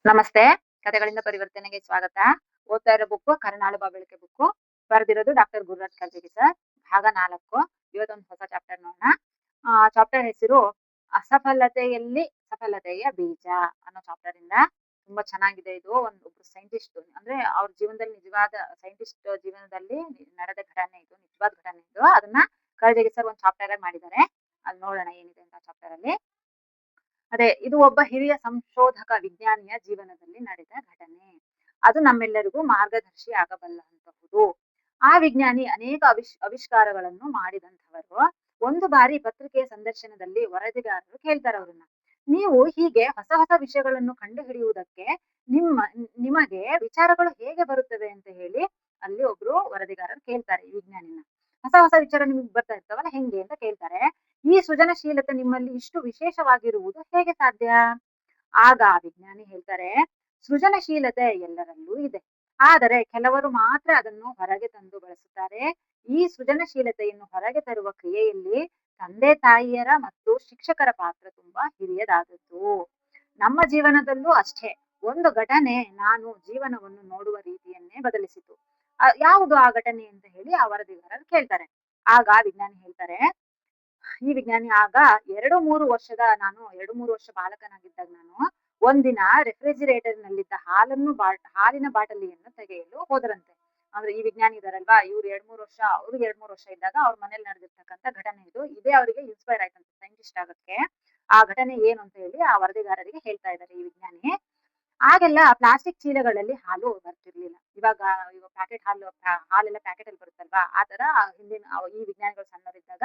ನಮಸ್ತೆ. ಕಥೆಗಳಿಂದ ಪರಿವರ್ತನೆಗೆ ಸ್ವಾಗತ. ಓದ್ತಾ ಇರೋ ಬುಕ್ಕು ಕರುಣಾಳು ಬಾಬೆಳಕೆ ಬುಕ್ಕು. ಬರೆದಿರೋದು ಡಾಕ್ಟರ್ ಗುರುರಾಜ್ ಕರ್ಜಗಿ ಸರ್. ಭಾಗ 4. ಇವತ್ತೊಂದು ಹೊಸ ಚಾಪ್ಟರ್ ನೋಡೋಣ. ಚಾಪ್ಟರ್ ಹೆಸರು ಅಸಫಲತೆಯಲ್ಲಿ ಸಫಲತೆಯ ಬೀಜ ಅನ್ನೋ ಚಾಪ್ಟರ್ ಇಂದ. ತುಂಬಾ ಚೆನ್ನಾಗಿದೆ ಇದು. ಒಬ್ರು ಸೈಂಟಿಸ್ಟ್ ಅಂದ್ರೆ ಅವ್ರ ಜೀವನದಲ್ಲಿ ನಿಜವಾದ ಸೈಂಟಿಸ್ಟ್ ಜೀವನದಲ್ಲಿ ನಡೆದ ಘಟನೆ ಇದು. ನಿಜವಾದ ಘಟನೆ ಇದು. ಅದನ್ನ ಕರ್ಜಗಿ ಸರ್ ಒಂದು ಚಾಪ್ಟರ್ ಆಗಿ ಮಾಡಿದ್ದಾರೆ. ಅಲ್ಲಿ ನೋಡೋಣ ಏನಿದೆ ಅಂತ ಚಾಪ್ಟರ್ ಅಲ್ಲಿ. ಅದೇ ಇದು ಒಬ್ಬ ಹಿರಿಯ ಸಂಶೋಧಕ ವಿಜ್ಞಾನಿಯ ಜೀವನದಲ್ಲಿ ನಡೆದ ಘಟನೆ. ಅದು ನಮ್ಮೆಲ್ಲರಿಗೂ ಮಾರ್ಗದರ್ಶಿ ಆಗಬಲ್ಲಂತಹುದು. ಆ ವಿಜ್ಞಾನಿ ಅನೇಕ ಆವಿಷ್ಕಾರಗಳನ್ನು ಮಾಡಿದಂಥವರು. ಒಂದು ಬಾರಿ ಪತ್ರಿಕೆಯ ಸಂದರ್ಶನದಲ್ಲಿ ವರದಿಗಾರರು ಕೇಳ್ತಾರೆ ಅವ್ರನ್ನ, ನೀವು ಹೀಗೆ ಹೊಸ ಹೊಸ ವಿಷಯಗಳನ್ನು ಕಂಡುಹಿಡಿಯುವುದಕ್ಕೆ ನಿಮಗೆ ವಿಚಾರಗಳು ಹೇಗೆ ಬರುತ್ತವೆ ಅಂತ ಹೇಳಿ ಅಲ್ಲಿ ಒಬ್ರು ವರದಿಗಾರರು ಕೇಳ್ತಾರೆ ಈ ವಿಜ್ಞಾನಿನ. ಹೊಸ ಹೊಸ ವಿಚಾರ ನಿಮ್ಗೆ ಬರ್ತಾ ಇರ್ತಾವಲ್ಲ ಹೆಂಗೆ ಅಂತ ಕೇಳ್ತಾರೆ. ಈ ಸೃಜನಶೀಲತೆ ನಿಮ್ಮಲ್ಲಿ ಇಷ್ಟು ವಿಶೇಷವಾಗಿರುವುದು ಹೇಗೆ ಸಾಧ್ಯ? ಆಗ ಆ ವಿಜ್ಞಾನಿ ಹೇಳ್ತಾರೆ, ಸೃಜನಶೀಲತೆ ಎಲ್ಲರಲ್ಲೂ ಇದೆ, ಆದರೆ ಕೆಲವರು ಮಾತ್ರ ಅದನ್ನು ಹೊರಗೆ ತಂದು ಬಳಸುತ್ತಾರೆ. ಈ ಸೃಜನಶೀಲತೆಯನ್ನು ಹೊರಗೆ ತರುವ ಕ್ರಿಯೆಯಲ್ಲಿ ತಂದೆ ತಾಯಿಯರ ಮತ್ತು ಶಿಕ್ಷಕರ ಪಾತ್ರ ತುಂಬಾ ಹಿರಿಯದಾದದ್ದು. ನಮ್ಮ ಜೀವನದಲ್ಲೂ ಅಷ್ಟೇ. ಒಂದು ಘಟನೆ ನಾನು ಜೀವನವನ್ನು ನೋಡುವ ರೀತಿಯನ್ನೇ ಬದಲಿಸಿತು. ಯಾವುದು ಆ ಘಟನೆ ಅಂತ ಹೇಳಿ ಆ ವರದಿಗಾರರು ಕೇಳ್ತಾರೆ. ಆಗ ವಿಜ್ಞಾನಿ ಹೇಳ್ತಾರೆ, ಈ ವಿಜ್ಞಾನಿ ಆಗ 2-3 ವರ್ಷ ಬಾಲಕನಾಗಿದ್ದಾಗ ನಾನು ಒಂದಿನ ರೆಫ್ರಿಜಿರೇಟರ್ ನಲ್ಲಿದ್ದ ಹಾಲಿನ ಬಾಟಲಿಯನ್ನು ತೆಗೆಯಲು ಹೋದರಂತೆ. ಅಂದ್ರೆ ಈ ವಿಜ್ಞಾನಿ ಇದಾರಲ್ವಾ, ಅವ್ರಿಗೆ 2-3 ವರ್ಷ ಇದ್ದಾಗ ಅವ್ರ ಮನೇಲಿ ನಡೆದಿರ್ತಕ್ಕಂಥ ಘಟನೆ ಇದು. ಇದೇ ಅವರಿಗೆ ಇನ್ಸ್ಪೈರ್ ಆಯ್ತಂತೆ ಸೈಂಟಿಸ್ಟ್ ಆಗಕ್ಕೆ. ಆ ಘಟನೆ ಏನು ಅಂತ ಹೇಳಿ ಆ ವರದಿಗಾರರಿಗೆ ಹೇಳ್ತಾ ಇದ್ದಾರೆ ಈ ವಿಜ್ಞಾನಿ. ಆಗೆಲ್ಲ ಪ್ಲಾಸ್ಟಿಕ್ ಚೀಲಗಳಲ್ಲಿ ಹಾಲು ಬರ್ತಿರ್ಲಿಲ್ಲ. ಇವಾಗ ಪ್ಯಾಕೆಟ್ ಹಾಲೆಲ್ಲ ಪ್ಯಾಕೆಟ್ ಅಲ್ಲಿ ಬರುತ್ತಲ್ವಾ, ಆ ತರ ಈ ವಿಜ್ಞಾನಿಗಳು ಸಣ್ಣವರಿದ್ದಾಗ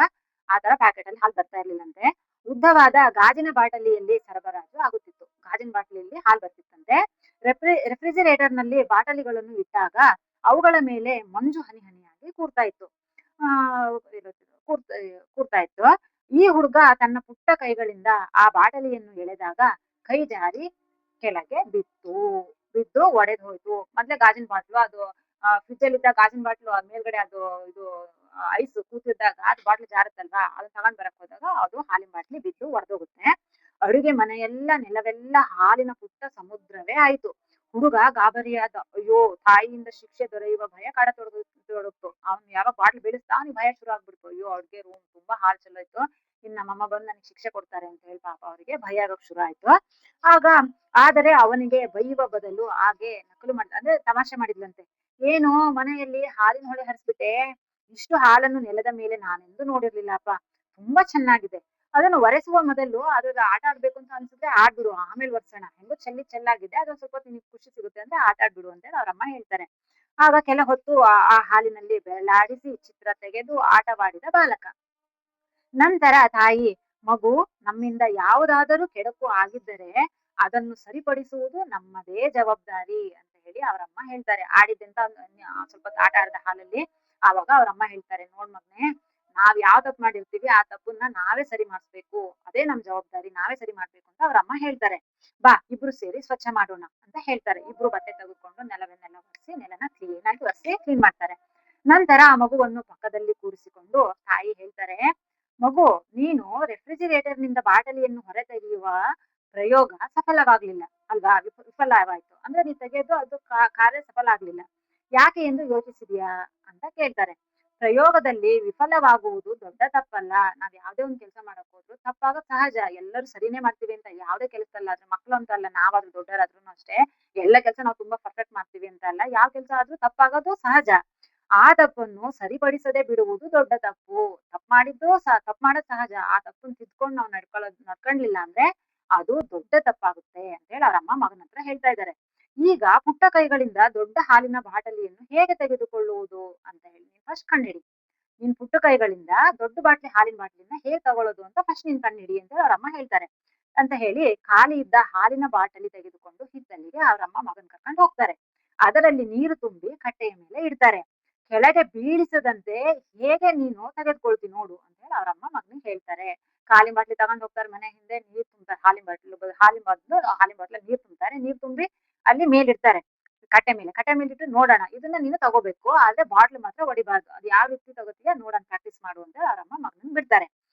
ಆ ತರ ಪ್ಯಾಕೆಟ್ ಅಲ್ಲಿ ಹಾಲು ಬರ್ತಾ ಇರ್ಲಿಲ್ಲಂತೆ. ಉದ್ದವಾದ ಗಾಜಿನ ಬಾಟಲಿಯಲ್ಲಿ ಸರಬರಾಜು ಆಗುತ್ತಿತ್ತು. ಗಾಜಿನ ಬಾಟಲಿಯಲ್ಲಿ ಹಾಲು ಬರ್ತಿತ್ತಂತೆ. ರೆಫ್ರಿಜಿರೇಟರ್ ನಲ್ಲಿ ಬಾಟಲಿಗಳನ್ನು ಇಟ್ಟಾಗ ಅವುಗಳ ಮೇಲೆ ಮಂಜು ಹನಿ ಹನಿಯಾಗಿ ಕೂರ್ತಾ ಇತ್ತು. ಕೂರ್ತಾ ಇತ್ತು. ಈ ಹುಡುಗ ತನ್ನ ಪುಟ್ಟ ಕೈಗಳಿಂದ ಆ ಬಾಟಲಿಯನ್ನು ಎಳೆದಾಗ ಕೈ ಜಾರಿ ಕೆಳಗೆ ಬಿದ್ದು ಒಡೆದು ಹೋಯ್ತು. ಮೊದ್ಲೇ ಗಾಜಿನ ಬಾಟ್ಲು ಅದು ಫ್ರಿಜ್ ಅಲ್ಲಿ ಇದ್ದ ಗಾಜಿನ ಬಾಟ್ಲು ಮೇಲ್ಗಡೆ ಅದು ಇದು ಐಸ್ ಕೂತಿದ್ದಾಗ ಅದು ಬಾಟ್ಲು ಜಾರುತ್ತಲ್ವಾ, ಅದನ್ನ ತಗೊಂಡ್ ಬರಕ್ ಹೋದಾಗ ಅದು ಹಾಲಿನ ಬಾಟ್ಲಿ ಬಿದ್ದು ಒಡೆದೋಗುತ್ತೆ. ಅಡುಗೆ ಮನೆಯೆಲ್ಲ ನೆಲವೆಲ್ಲ ಹಾಲಿನ ಪುಟ್ಟ ಸಮುದ್ರವೇ ಆಯ್ತು. ಹುಡುಗ ಗಾಬರಿಯಾದ. ಅಯ್ಯೋ, ತಾಯಿಯಿಂದ ಶಿಕ್ಷೆ ದೊರೆಯುವ ಭಯ ತೊಡಗ್ತು. ಅವ್ನು ಯಾವಾಗ ಬಾಟ್ಲು ಬೀಳಿಸ್ತಾ ಅವ್ನಿಗೆ ಭಯ ಶುರು ಆಗ್ಬಿಡ್ತು. ಅಯ್ಯೋ, ಅಡ್ಗೆ ರೂಮ್ ತುಂಬಾ ಹಾಲು ಚೆಲ್ಲೋಯ್ತು, ಇನ್ ನಮ್ಮಮ್ಮ ಬಂದು ನನಗೆ ಶಿಕ್ಷೆ ಕೊಡ್ತಾರೆ ಅಂತ ಹೇಳಿ ಪಾಪ ಅವರಿಗೆ ಭಯ ಆಗೋಕ್ ಶುರು ಆಯ್ತು. ಆದರೆ ಅವನಿಗೆ ಬೈಯುವ ಬದಲು ಹಾಗೆ ನಕಲು ಅಂದ್ರೆ ತಮಾಷೆ ಮಾಡಿದ್ಲಂತೆ. ಏನು, ಮನೆಯಲ್ಲಿ ಹಾಲಿನ ಹೊಳೆ ಹರಿಸ್ಬಿಟ್ಟೆ, ಇಷ್ಟು ಹಾಲನ್ನು ನೆಲದ ಮೇಲೆ ನಾನೆಂದು ನೋಡಿರ್ಲಿಲ್ಲಪ್ಪ, ತುಂಬಾ ಚೆನ್ನಾಗಿದೆ. ಅದನ್ನು ಒರೆಸುವ ಮೊದಲು ಅದ್ರ ಆಟ ಆಡ್ಬೇಕು ಅಂತ ಅನ್ಸಿದ್ರೆ ಆಡ್ಬಿಡು, ಆಮೇಲೆ ಒರೆಸೋಣ, ಹೆಂಗೋ ಚೆಲ್ಲಾಗಿದೆ, ಅದೊಂದ್ ಸ್ವಲ್ಪ ನಿನಗೆ ಖುಷಿ ಸಿಗುತ್ತೆ ಅಂದ್ರೆ ಆಟ ಆಡ್ಬಿಡು ಅಂತ ಹೇಳಿ ಅವ್ರಮ್ಮ ಹೇಳ್ತಾರೆ. ಆಗ ಕೆಲ ಹೊತ್ತು ಆ ಹಾಲಿನಲ್ಲಿ ಬೆರಳಾಡಿಸಿ ಚಿತ್ರ ತೆಗೆದು ಆಟವಾಡಿದ ಬಾಲಕ. ನಂತರ ತಾಯಿ, ಮಗು, ನಮ್ಮಿಂದ ಯಾವುದಾದರೂ ಕೆಡಕು ಆಗಿದ್ದರೆ ಅದನ್ನು ಸರಿಪಡಿಸುವುದು ನಮ್ಮದೇ ಜವಾಬ್ದಾರಿ ಅಂತ ಹೇಳಿ ಅವರಮ್ಮ ಹೇಳ್ತಾರೆ. ಆಡಿದ್ದಂತ ಸ್ವಲ್ಪ ಆಟ ಆಡಿದ ಹಾಲಲ್ಲಿ ಆವಾಗ ಅವರಮ್ಮ ಹೇಳ್ತಾರೆ, ನೋಡ್ ಮಗ್ನೆ, ನಾವ್ ಯಾವ ತಪ್ಪು ಮಾಡಿರ್ತೀವಿ ಆ ತಪ್ಪನ್ನ ನಾವೇ ಸರಿ ಮಾಡಿಸ್ಬೇಕು, ಅದೇ ನಮ್ ಜವಾಬ್ದಾರಿ, ನಾವೇ ಸರಿ ಮಾಡ್ಬೇಕು ಅಂತ ಅವ್ರಮ್ಮ ಹೇಳ್ತಾರೆ. ಬಾ, ಇಬ್ರು ಸೇರಿ ಸ್ವಚ್ಛ ಮಾಡೋಣ ಅಂತ ಹೇಳ್ತಾರೆ. ಇಬ್ರು ಬಟ್ಟೆ ತೆಗೆದುಕೊಂಡು ನೆಲನ ಒರೆಸಿ ಕ್ಲೀನ್ ಮಾಡ್ತಾರೆ. ನಂತರ ಆ ಮಗುವನ್ನು ಪಕ್ಕದಲ್ಲಿ ಕೂರಿಸಿಕೊಂಡು ತಾಯಿ ಹೇಳ್ತಾರೆ, ಮಗು, ನೀನು ರೆಫ್ರಿಜಿರೇಟರ್ ನಿಂದ ಬಾಟಲಿಯನ್ನು ಹೊರ ತೆಗೆಯುವ ಪ್ರಯೋಗ ಸಫಲವಾಗ್ಲಿಲ್ಲ ಅಲ್ವಾ, ವಿಫಲವಾಯ್ತು ಅಂದ್ರೆ ನೀ ತೆಗೆದು ಅದು ಕಾರ್ಯ ಸಫಲ ಆಗ್ಲಿಲ್ಲ. ಯಾಕೆ ಎಂದು ಯೋಚಿಸಿದ್ಯಾ ಅಂತ ಕೇಳ್ತಾರೆ. ಪ್ರಯೋಗದಲ್ಲಿ ವಿಫಲವಾಗುವುದು ದೊಡ್ಡ ತಪ್ಪಲ್ಲ. ನಾವ್ ಯಾವ್ದೇ ಒಂದ್ ಕೆಲಸ ಮಾಡಕ್ ಹೋದ್ರು ತಪ್ಪಾಗೋದ್ ಸಹಜ. ಎಲ್ಲರೂ ಸರಿನೇ ಮಾಡ್ತೀವಿ ಅಂತ ಯಾವ್ದೇ ಕೆಲಸದಲ್ಲ, ಆದ್ರೆ ಮಕ್ಳು ಅಂತ ಅಲ್ಲ, ನಾವಾದ್ರೂ ದೊಡ್ಡರಾದ್ರೂ ಅಷ್ಟೇ, ಎಲ್ಲ ಕೆಲಸ ನಾವು ತುಂಬಾ ಪರ್ಫೆಕ್ಟ್ ಮಾಡ್ತೀವಿ ಅಂತ ಅಲ್ಲ, ಯಾವ ಕೆಲಸ ಆದ್ರೂ ತಪ್ಪಾಗೋದು ಸಹಜ. ಆ ತಪ್ಪನ್ನು ಸರಿಪಡಿಸದೆ ಬಿಡುವುದು ದೊಡ್ಡ ತಪ್ಪು. ತಪ್ಪು ಮಾಡೋದು ಸಹಜ. ಆ ತಪ್ಪನ್ನು ತಿದ್ಕೊಂಡು ನಾವು ನಡ್ಕೊಂಡ್ಲಿಲ್ಲ ಅಂದ್ರೆ ಅದು ದೊಡ್ಡ ತಪ್ಪಾಗುತ್ತೆ ಅಂತ ಹೇಳಿ ಅವರಮ್ಮ ಮಗನ ಹತ್ರ ಹೇಳ್ತಾ ಇದ್ದಾರೆ. ಈಗ ಪುಟ್ಟ ಕೈಗಳಿಂದ ದೊಡ್ಡ ಹಾಲಿನ ಬಾಟಲಿಯನ್ನು ಹೇಗೆ ತೆಗೆದುಕೊಳ್ಳುವುದು ಅಂತ ಹೇಳಿ ನೀನ್ ಫಸ್ಟ್ ಕಂಡಿಡಿ. ನಿನ್ ಪುಟ್ಟ ಕೈಗಳಿಂದ ದೊಡ್ಡ ಹಾಲಿನ ಬಾಟ್ಲಿನ ಹೇಗೆ ತಗೊಳ್ಳೋದು ಅಂತ ಫಸ್ಟ್ ನೀನ್ ಕಂಡಿಡಿ ಅಂತ ಅವರಮ್ಮ ಹೇಳ್ತಾರೆ. ಅಂತ ಹೇಳಿ ಖಾಲಿ ಇದ್ದ ಹಾಲಿನ ಬಾಟಲಿ ತೆಗೆದುಕೊಂಡು ಹಿತ್ತಲಿಗೆ ಅವರಮ್ಮ ಮಗನ್ ಕರ್ಕೊಂಡು ಹೋಗ್ತಾರೆ. ಅದರಲ್ಲಿ ನೀರು ತುಂಬಿ ಕಟ್ಟೆಯ ಮೇಲೆ ಇಡ್ತಾರೆ. ಕೆಳಗೆ ಬೀಳಿಸದಂತೆ ಹೇಗೆ ನೀನು ತೆಗೆದುಕೊಳ್ತಿ ನೋಡು ಅಂತ ಹೇಳಿ ಅವರಮ್ಮ ಮಗನಿಗೆ ಹೇಳ್ತಾರೆ. ಖಾಲಿ ಬಾಟ್ಲಿ ತಗೊಂಡ್ ಹೋಗ್ತಾರೆ, ಮನೆ ಹಿಂದೆ ನೀರ್ ತುಂಬ್ತಾರೆ, ಹಾಲಿನ ಬಾಟ್ಲಿ ನೀರ್ ತುಂಬ್ತಾರೆ. ನೀರ್ ತುಂಬಿ ಅಲ್ಲಿ ಮೇಲಿಡ್ತಾರೆ, ಕಟ್ಟೆ ಮೇಲೆ ಇಟ್ಟು ನೋಡೋಣ, ಇದನ್ನ ನೀನು ತಗೋಬೇಕು, ಆದ್ರೆ ಬಾಟ್ಲ್ ಮಾತ್ರ ಹೊಡಿಬಾರ್ದು, ಅದು ಯಾವ ರೀತಿ ತಗೋತೀಯ ನೋಡೋಣ, ಪ್ರಾಕ್ಟೀಸ್ ಮಾಡು ಅಂತ ಅವರಮ್ಮ ಮಗನನ್ನ ಬಿಡ್ತಾರೆ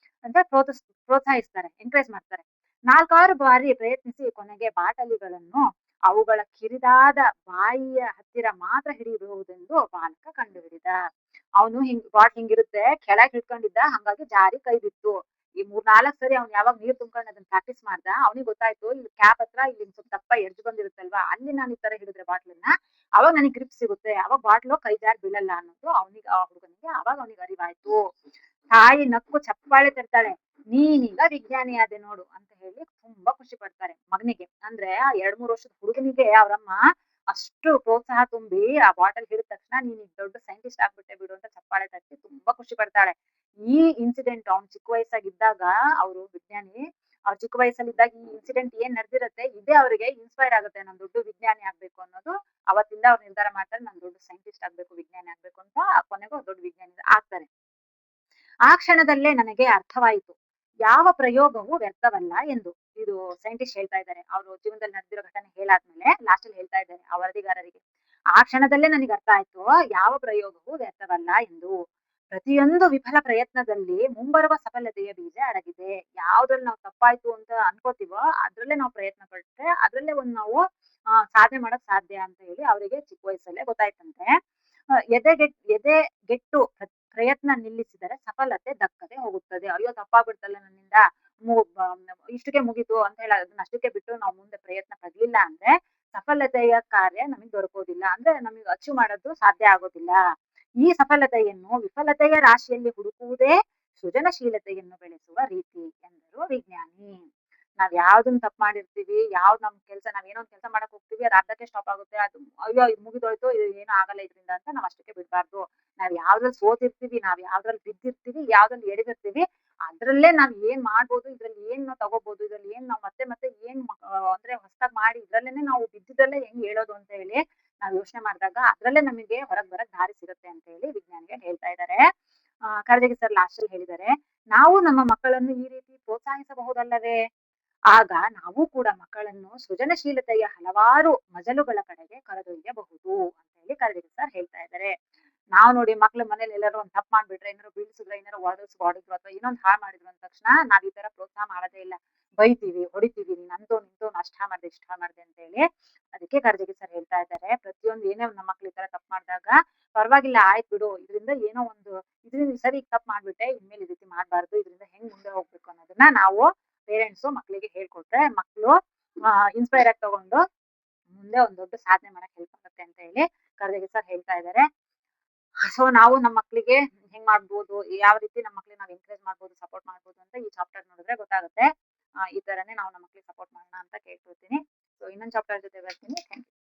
ಅಂತ ಪ್ರೋತ್ಸಾಹಿಸ್ತಾರೆ, ಎಂಕರೇಜ್ ಮಾಡ್ತಾರೆ. 4-6 ಬಾರಿ ಪ್ರಯತ್ನಿಸಿ ಕೊನೆಗೆ ಬಾಟಲಿಗಳನ್ನು ಅವುಗಳ ಕಿರಿದಾದ ಬಾಯಿಯ ಹತ್ತಿರ ಮಾತ್ರ ಹಿಡಿಯಬಹುದೆಂದು ಬಾಲಕ ಕಂಡುಹಿಡಿದ. ಅವನು ಬಾಟ್ ಹಿಂಗಿರುತ್ತೆ, ಕೆಳಗ್ ಹಿಡ್ಕೊಂಡಿದ್ದ, ಹಂಗಾಗಿ ಜಾರಿ ಕೈ ಬಿತ್ತು. ಈ 3-4 ಸರಿ ಅವ್ನು ಯಾವಾಗ ನೀರ್ ತುಂಬ್ಕೊಂಡು ಅದನ್ನ ಪ್ರಾಕ್ಟೀಸ್ ಮಾಡ್ದ, ಅವನಿಗೆ ಗೊತ್ತಾಯ್ತು ಇಲ್ಲಿ ಕ್ಯಾಪ್ ಹತ್ರ ಇಲ್ಲಿ ಸ್ವಲ್ಪ ದಪ್ಪ ಎಡ್ಜ್ ಬಂದಿರುತ್ತಲ್ವಾ, ಅಲ್ಲಿ ನಾನು ಈ ತರ ಹಿಡಿದ್ರೆ ಬಾಟ್ಲನ್ನ ಅವಾಗ ನನಗೆ ಗ್ರಿಪ್ ಸಿಗುತ್ತೆ, ಅವಾಗ ಬಾಟ್ಲು ಕೈ ಜಾರಿ ಬೀಳಲ್ಲ ಅನ್ನೋದು ಅವನಿಗೆ, ಆ ಹುಡುಗನಿಗೆ ಅವಾಗ ಅವನಿಗೆ ಅರಿವಾಯ್ತು. ತಾಯಿ ನಕ್ಕು ಚಪ್ಪಾಳೆ ತರ್ತಾಳೆ, ನೀನೀಗ ವಿಜ್ಞಾನಿ ಆದೆ ನೋಡು ಅಂತ ಹೇಳಿ ತುಂಬಾ ಖುಷಿ ಪಡ್ತಾರೆ ಮಗನಿಗೆ. ಅಂದ್ರೆ ಆ 2-3 ವರ್ಷದ ಹುಡುಗನಿಗೆ ಅವ್ರಮ್ಮ ಅಷ್ಟು ಪ್ರೋತ್ಸಾಹ ತುಂಬಿ ಆ ಬಾಟಲ್ ಹಿಡಿದ ತಕ್ಷಣ ನೀನ್ ಈಗ ದೊಡ್ಡ ಸೈಂಟಿಸ್ಟ್ ಆಗ್ಬಿಟ್ಟೆ ಬಿಡು ಅಂತ ಚಪ್ಪಾಳೆ ತಟ್ಟಿ ತುಂಬಾ ಖುಷಿ ಪಡ್ತಾಳೆ. ಈ ಇನ್ಸಿಡೆಂಟ್ ಅವ್ನು ಚಿಕ್ಕ ವಯಸ್ಸಾಗಿದ್ದಾಗ, ಅವರು ವಿಜ್ಞಾನಿ ಅವ್ರ ಚಿಕ್ಕ ವಯಸ್ಸಲ್ಲಿದ್ದಾಗ ಈ ಇನ್ಸಿಡೆಂಟ್ ಏನ್ ನಡೆದಿರುತ್ತೆ ಇದೇ ಅವರಿಗೆ ಇನ್ಸ್ಪೈರ್ ಆಗುತ್ತೆ, ನಾನು ದೊಡ್ಡ ವಿಜ್ಞಾನಿ ಆಗ್ಬೇಕು ಅನ್ನೋದು. ಅವತ್ತಿಂದ ಅವ್ರು ನಿರ್ಧಾರ ಮಾಡ್ತಾರೆ, ನಾನು ದೊಡ್ಡ ಸೈಂಟಿಸ್ಟ್ ಆಗ್ಬೇಕು, ವಿಜ್ಞಾನಿ ಆಗ್ಬೇಕು ಅಂತ. ಕೊನೆಗೂ ದೊಡ್ಡ ವಿಜ್ಞಾನಿ ಆಗ್ತಾರೆ. ಆ ಕ್ಷಣದಲ್ಲೇ ನನಗೆ ಅರ್ಥವಾಯಿತು, ಯಾವ ಪ್ರಯೋಗವೂ ವ್ಯರ್ಥವಲ್ಲ ಎಂದು. ಇದು ಸೈಂಟಿಸ್ಟ್ ಹೇಳ್ತಾ ಇದ್ದಾರೆ, ಅವರು ಜೀವನದಲ್ಲಿ ನಡೆದಿರೋ ಘಟನೆ ಹೇಳಾದ್ಮೇಲೆ ಲಾಸ್ಟ್ ಅಲ್ಲಿ ಹೇಳ್ತಾ ಇದ್ದಾರೆ ಆ ವರದಿಗಾರರಿಗೆ. ಆ ಕ್ಷಣದಲ್ಲೇ ನನಗೆ ಅರ್ಥ ಆಯ್ತು, ಯಾವ ಪ್ರಯೋಗವೂ ವ್ಯರ್ಥವಲ್ಲ ಎಂದು. ಪ್ರತಿಯೊಂದು ವಿಫಲ ಪ್ರಯತ್ನದಲ್ಲಿ ಮುಂಬರುವ ಸಫಲತೆಯ ಬೀಜ ಅಡಗಿದೆ. ಯಾವ್ದ್ರಲ್ಲಿ ನಾವು ತಪ್ಪಾಯ್ತು ಅಂತ ಅನ್ಕೋತೀವೋ ಅದ್ರಲ್ಲೇ ನಾವು ಪ್ರಯತ್ನ ಪಟ್ರೆ ಅದ್ರಲ್ಲೇ ಒಂದು ನಾವು ಸಾಧನೆ ಮಾಡಕ್ ಸಾಧ್ಯ ಅಂತ ಹೇಳಿ ಅವರಿಗೆ ಚಿಕ್ಕ ವಯಸ್ಸಲ್ಲೇ ಗೊತ್ತಾಯ್ತಂತೆ. ಎದೆಗೆಟ್ಟು ಪ್ರಯತ್ನ ನಿಲ್ಲಿಸಿದರೆ ಸಫಲತೆ ದಕ್ಕದೆ ಹೋಗುತ್ತದೆ. ಅಯ್ಯೋ ತಪ್ಪಾಗ್ಬಿಡ್ತಲ್ಲ ನನ್ನಿಂದ, ಇಷ್ಟಕ್ಕೆ ಮುಗೀತು ಅಂತ ಹೇಳಿ ಅದನ್ನ ಅಷ್ಟಕ್ಕೆ ಬಿಟ್ಟು ನಾವು ಮುಂದೆ ಪ್ರಯತ್ನ ಪಡ್ಲಿಲ್ಲ ಅಂದ್ರೆ ಸಫಲತೆಯ ಕಾರ್ಯ ನಮಗೆ ದೊರಕೋದಿಲ್ಲ, ಅಂದ್ರೆ ನಮಗೆ ಅಚೀವ್ ಮಾಡೋದು ಸಾಧ್ಯ ಆಗೋದಿಲ್ಲ. ಈ ಸಫಲತೆಯನ್ನು ವಿಫಲತೆಯ ರಾಶಿಯಲ್ಲಿ ಹುಡುಕುವುದೇ ಸೃಜನಶೀಲತೆಯನ್ನು ಬೆಳೆಸುವ ರೀತಿ ಎಂದರು ವಿಜ್ಞಾನಿ. ನಾವ್ ಯಾವ್ದನ್ನ ತಪ್ಪು ಮಾಡಿರ್ತೀವಿ, ಯಾವ್ದ್ ನಮ್ ಕೆಲ್ಸ, ನಾವೇನೋ ಒಂದ್ ಕೆಲಸ ಮಾಡಕ್ ಹೋಗ್ತೀವಿ, ಅದು ಅರ್ಧಕ್ಕೆ ಸ್ಟಾಪ್ ಆಗುತ್ತೆ, ಅದು ಅಯ್ಯೋ ಇದು ಮುಗಿದೋಯ್ತು, ಇದು ಏನೂ ಆಗಲ್ಲ ಇದರಿಂದ ಅಂತ ನಾವ್ ಅಷ್ಟಕ್ಕೆ ಬಿಡ್ಬಾರ್ದು. ನಾವ್ ಯಾವ್ದ್ರಲ್ಲಿ ಸೋತಿರ್ತೀವಿ, ನಾವ್ ಯಾವ್ದ್ರಲ್ಲಿ ಬಿದ್ದಿರ್ತೀವಿ, ಯಾವ್ದ್ರಲ್ಲಿ ಎಡವಿರ್ತೀವಿ, ಅದ್ರಲ್ಲೇ ನಾವ್ ಏನ್ ಮಾಡ್ಬೋದು, ಇದ್ರಲ್ಲಿ ಏನ್ ನಾವು ತಗೋಬಹುದು, ಇದ್ರಲ್ಲಿ ಏನ್ ನಾವ್ ಮತ್ತೆ ಮತ್ತೆ ಏನ್ ಅಂದ್ರೆ ಹೊಸದಾಗಿ ಮಾಡಿ ಇದ್ರಲ್ಲೇನೆ ನಾವು ಬಿದ್ದಿದ್ದಲ್ಲೇ ಹೆಂಗ್ ಹೇಳೋದು ಅಂತ ಹೇಳಿ ನಾವ್ ಯೋಚನೆ ಮಾಡಿದಾಗ ಅದ್ರಲ್ಲೇ ನಮಗೆ ಹೊರಗ್ ಬರಕ್ ದಾರಿ ಸಿಗುತ್ತೆ ಅಂತ ಹೇಳಿ ವಿಜ್ಞಾನಿಗಳು ಹೇಳ್ತಾ ಇದ್ದಾರೆ. ಕರಜಗಿ ಸರ್ ಲಾಸ್ಟ್ ಅಲ್ಲಿ ಹೇಳಿದ್ದಾರೆ, ನಾವು ನಮ್ಮ ಮಕ್ಕಳನ್ನು ಈ ರೀತಿ ಪ್ರೋತ್ಸಾಹಿಸಬಹುದಲ್ಲವೇ, ಆಗ ನಾವು ಕೂಡ ಮಕ್ಕಳನ್ನು ಸೃಜನಶೀಲತೆಯ ಹಲವಾರು ಮಜಲುಗಳ ಕಡೆಗೆ ಕರೆದೊಯ್ಯಬಹುದು ಅಂತ ಹೇಳಿ ಕರಜಗಿ ಸರ್ ಹೇಳ್ತಾ ಇದ್ದಾರೆ. ನಾವ್ ನೋಡಿ ಮಕ್ಳು ಮನೇಲಿ ಎಲ್ಲರೂ ಒಂದ್ ತಪ್ಪು ಮಾಡ್ಬಿಟ್ರೆ, ಏನಾರು ಬೀಳ್ಸಿದ್ರೆ, ಏನಾರು ಹೊಡೆದ್ರು ಅಥವಾ ಇನ್ನೊಂದ್ ಹಾಳು ಮಾಡಿದ್ರು ಅಂದ ತಕ್ಷಣ ನಾವ್ ಈ ತರ ಪ್ರೋತ್ಸಾಹ ಮಾಡೋದೇ ಇಲ್ಲ, ಬೈತೀವಿ, ಹೊಡಿತೀವಿ, ನೀನ್ ನಿಂತು ಅಷ್ಟ ಮಾಡ್ದೆ ಇಷ್ಟ ಮಾಡ್ದೆ ಅಂತ ಹೇಳಿ. ಅದಕ್ಕೆ ಕರಜಗಿ ಸರ್ ಹೇಳ್ತಾ ಇದ್ದಾರೆ, ಪ್ರತಿಯೊಂದು ಏನೇ ನಮ್ಮ ಮಕ್ಳು ಈ ತರ ತಪ್ಪು ಮಾಡಿದಾಗ ಪರವಾಗಿಲ್ಲ, ಆಯ್ತು ಬಿಡು, ಇದರಿಂದ ಏನೋ ಒಂದು ಇದರಿಂದ ಸರಿ ತಪ್ಪು ಮಾಡ್ಬಿಟ್ಟೆ, ಇನ್ಮೇಲೆ ಈ ರೀತಿ ಮಾಡ್ಬಾರ್ದು, ಇದರಿಂದ ಹೆಂಗ್ ಮುಂದೆ ಹೋಗ್ಬೇಕು ಅನ್ನೋದನ್ನ ನಾವು ಪೇರೆಂಟ್ಸ್ ಮಕ್ಳಿಗೆ ಹೇಳ್ಕೊಟ್ರೆ ಮಕ್ಳು ಇನ್ಸ್ಪೈರ್ ಆಗಿ ತಗೊಂಡು ಮುಂದೆ ಒಂದ್ ದೊಡ್ಡ ಸಾಧನೆ ಮಾಡಕ್ ಹೆಲ್ಪ್ ಆಗುತ್ತೆ ಅಂತ ಹೇಳಿ ಕರಜಗಿ ಸರ್ ಹೇಳ್ತಾ ಇದ್ದಾರೆ. ಸೊ ನಾವು ನಮ್ಮ ಮಕ್ಳಿಗೆ ಹೆಂಗ್ ಮಾಡ್ಬೋದು, ಯಾವ ರೀತಿ ನಮ್ಮ ಮಕ್ಳಿಗೆ ನಾವು ಎನ್ಕರೇಜ್ ಮಾಡ್ಬೋದು, ಸಪೋರ್ಟ್ ಮಾಡ್ಬೋದು ಅಂತ ಈ ಚಾಪ್ಟರ್ ನೋಡಿದ್ರೆ ಗೊತ್ತಾಗುತ್ತೆ. ಈ ತರನೇ ನಾವು ನಮ್ಮ ಮಕ್ಳಿಗೆ ಸಪೋರ್ಟ್ ಮಾಡೋಣ ಅಂತ ಕೇಳ್ಕೊಳ್ತೀನಿ. ಸೊ ಇನ್ನೊಂದು ಚಾಪ್ಟರ್ ಜೊತೆ ಬರ್ತೀನಿ. Thank you.